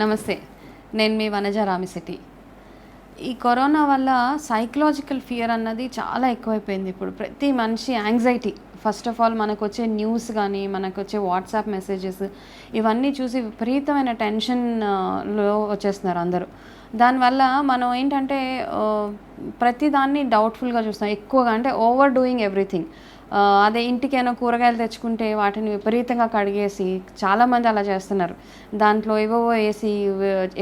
నమస్తే, నేను మీ వనజ రామిశెట్టి. ఈ కరోనా వల్ల సైకలాజికల్ ఫియర్ అన్నది చాలా ఎక్కువైపోయింది. ఇప్పుడు ప్రతి మనిషి యాంగ్జైటీ. ఫస్ట్ ఆఫ్ ఆల్ మనకు వచ్చే న్యూస్ కానీ, మనకు వచ్చే వాట్సాప్ మెసేజెస్ ఇవన్నీ చూసి విపరీతమైన టెన్షన్లో వచ్చేస్తున్నారు అందరూ. దానివల్ల మనం ఏంటంటే ప్రతిదాన్ని డౌట్ఫుల్గా చూస్తాం ఎక్కువగా, అంటే ఓవర్ డూయింగ్ ఎవ్రీథింగ్. అదే ఇంటికైనా కూరగాయలు తెచ్చుకుంటే వాటిని విపరీతంగా కడిగేసి, చాలామంది అలా చేస్తున్నారు. దాంట్లో ఏవేవో వేసి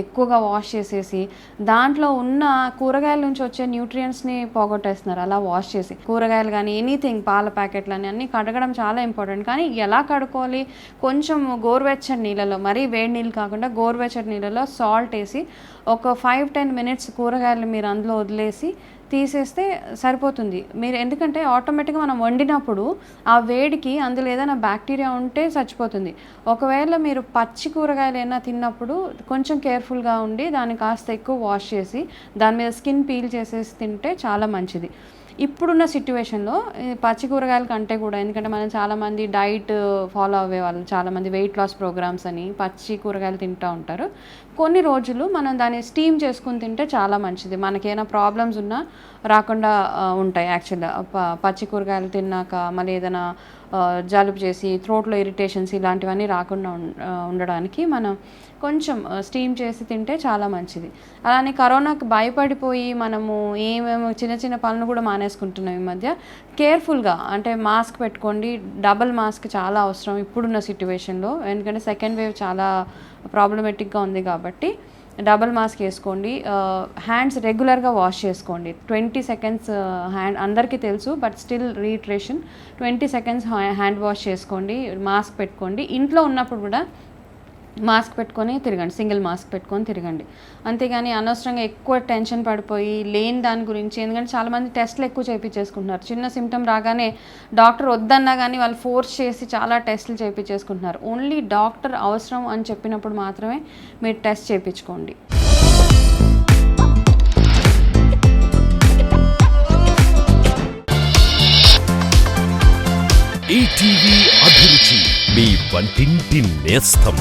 ఎక్కువగా వాష్ చేసేసి దాంట్లో ఉన్న కూరగాయల నుంచి వచ్చే న్యూట్రియంట్స్ని పోగొట్టేస్తున్నారు. అలా వాష్ చేసి కూరగాయలు కానీ ఎనీథింగ్, పాల ప్యాకెట్లు అన్నీ కడగడం చాలా ఇంపార్టెంట్. కానీ ఎలా కడుక్కోవాలి? కొంచెం గోరువెచ్చని నీళ్ళలో, మరీ వేడి నీళ్ళు కాకుండా గోరువెచ్చని నీళ్ళలో సాల్ట్ వేసి ఒక 5-10 మినిట్స్ కూరగాయలు మీరు అందులో వదిలేసి తీసేస్తే సరిపోతుంది. మీరు ఎందుకంటే ఆటోమేటిక్గా మనం వండినప్పుడు ఆ వేడికి అందులో ఏదైనా బ్యాక్టీరియా ఉంటే చచ్చిపోతుంది. ఒకవేళ మీరు పచ్చి కూరగాయలు ఏమైనా తిన్నప్పుడు కొంచెం కేర్ఫుల్గా ఉండి దాన్ని కాస్త ఎక్కువ వాష్ చేసి దాని మీద స్కిన్ పీల్ చేసేసి తింటే చాలా మంచిది. ఇప్పుడున్న సిట్యువేషన్లో పచ్చి కూరగాయల కంటే కూడా, ఎందుకంటే మనం చాలామంది డైట్ ఫాలో అవ్వే వాళ్ళు, చాలామంది వెయిట్ లాస్ ప్రోగ్రామ్స్ అని పచ్చి కూరగాయలు తింటూ ఉంటారు. కొన్ని రోజులు మనం దాన్ని స్టీమ్ చేసుకుని తింటే చాలా మంచిది. మనకేమైనా ప్రాబ్లమ్స్ ఉన్నా రాకుండా ఉంటాయి. యాక్చువల్గా పచ్చి కూరగాయలు తిన్నాక మళ్ళీ ఏదైనా జలుబు చేసి థ్రోట్లో ఇరిటేషన్స్ ఇలాంటివన్నీ రాకుండా ఉండడానికి మనం కొంచెం స్టీమ్ చేసి తింటే చాలా మంచిది. అలానే కరోనాకు భయపడిపోయి మనము ఏమేమో చిన్న చిన్న పనులు కూడా మానేసుకుంటున్నాం ఈ మధ్య. కేర్ఫుల్గా, అంటే మాస్క్ పెట్టుకోండి. డబల్ మాస్క్ చాలా అవసరం ఇప్పుడున్న సిట్యువేషన్లో, ఎందుకంటే సెకండ్ వేవ్ చాలా ప్రాబ్లమేటిక్గా ఉంది కాబట్టి డబల్ మాస్క్ వేసుకోండి. హ్యాండ్స్ రెగ్యులర్గా వాష్ చేసుకోండి. 20 సెకండ్స్ హ్యాండ్, అందరికీ తెలుసు but still reiteration, 20 seconds hand wash చేసుకోండి. మాస్క్ పెట్టుకోండి. ఇంట్లో ఉన్నప్పుడు కూడా మాస్క్ పెట్టుకొని తిరగండి, సింగిల్ మాస్క్ పెట్టుకొని తిరగండి. అంతేగాని అనవసరంగా ఎక్కువ టెన్షన్ పడిపోయి లేని దాని గురించి, ఎందుకంటే చాలామంది టెస్ట్లు ఎక్కువ చేయించేసుకుంటున్నారు. చిన్న సిమ్టమ్ రాగానే డాక్టర్ వద్దన్నా కానీ వాళ్ళు ఫోర్స్ చేసి చాలా టెస్టులు చేయించేసుకుంటున్నారు. ఓన్లీ డాక్టర్ అవసరం అని చెప్పినప్పుడు మాత్రమే మీరు టెస్ట్ చేయించుకోండి. ETV అభిరుచి, మీ వంటింటి నేస్తం.